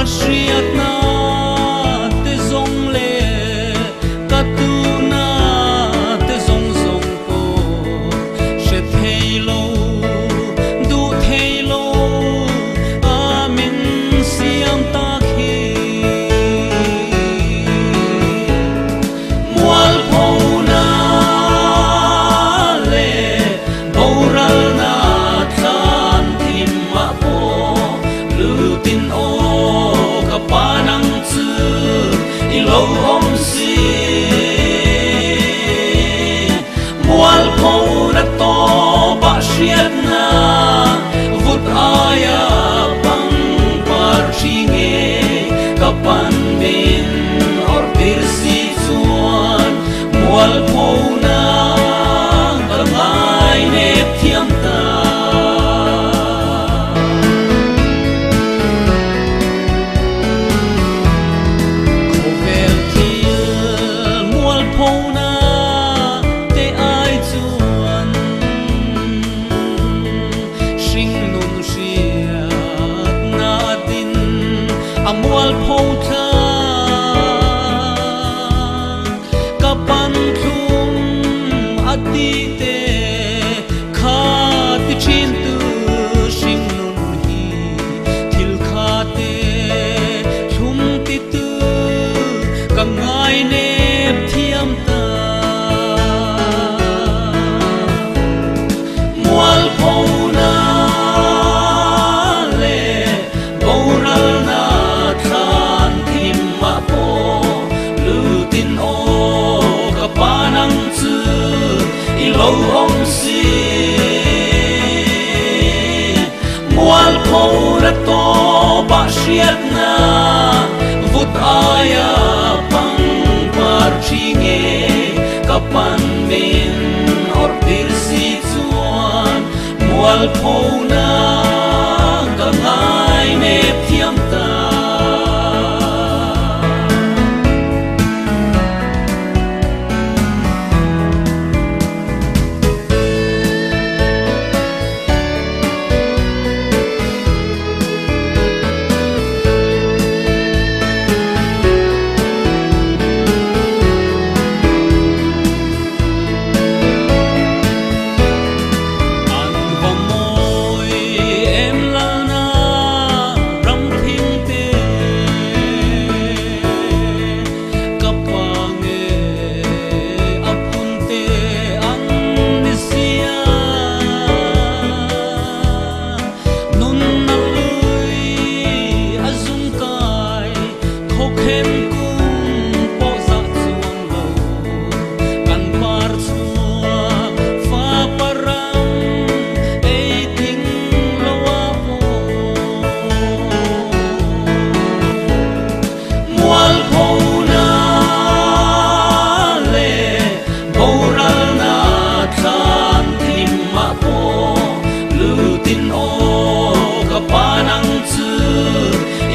siat na te zong le ka tu na te zong zong po she thei lo du thei lo amen siam ta khi mual po na le boral na than tim ma po lu tin o panang chư ilo om si mual po na to ba shiat na vut aya pang par chinge kapan min or tir si chuan mual po na ngai ne thiam ta mual po tha kapan thum ati te kha ti chin tu sing nun hi thil kha te thum ti tu ka ngai ne thiam ta mual po na le boral na panang chư ilo om si mual po na to ba shiat na vut aya pang par chinge kapan min or tir si chuan mual po na ka ngai ne thiam ta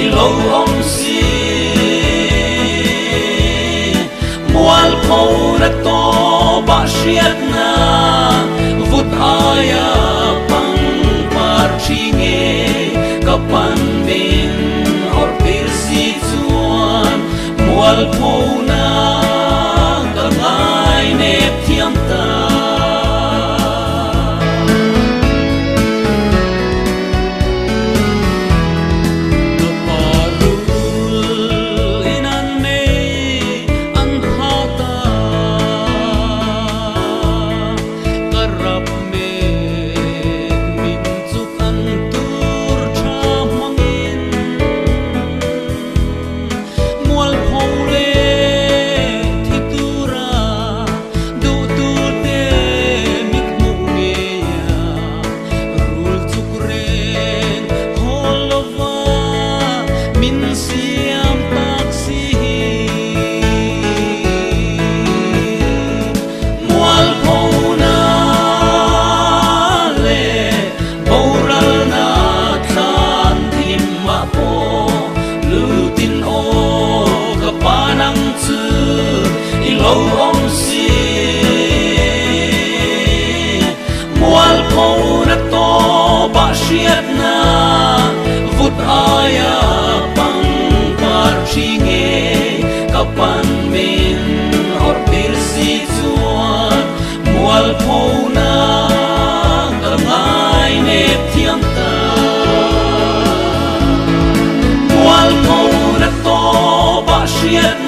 ilo om si mual po na to ba shiat na vut aya pang par chinge kapan min or tir si chuan mual po na ka ngai ne thiam ta shiat na vut aya pang phô na cả ngài nếp thiêng ta mual phô na to ba siết